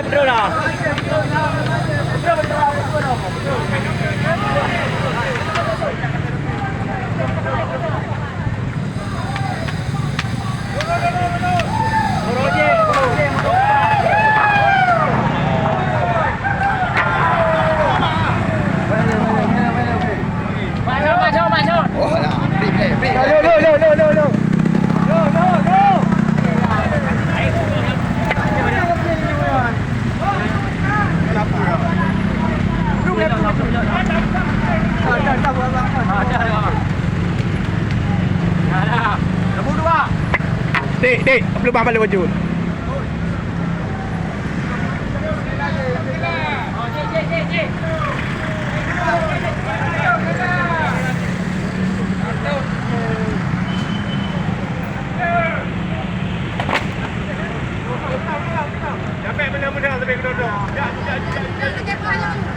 Betul lah. Oh lah, break. No. Dek, belum balik baju. Sampai benda-benda sampai kedua-dua. Ya.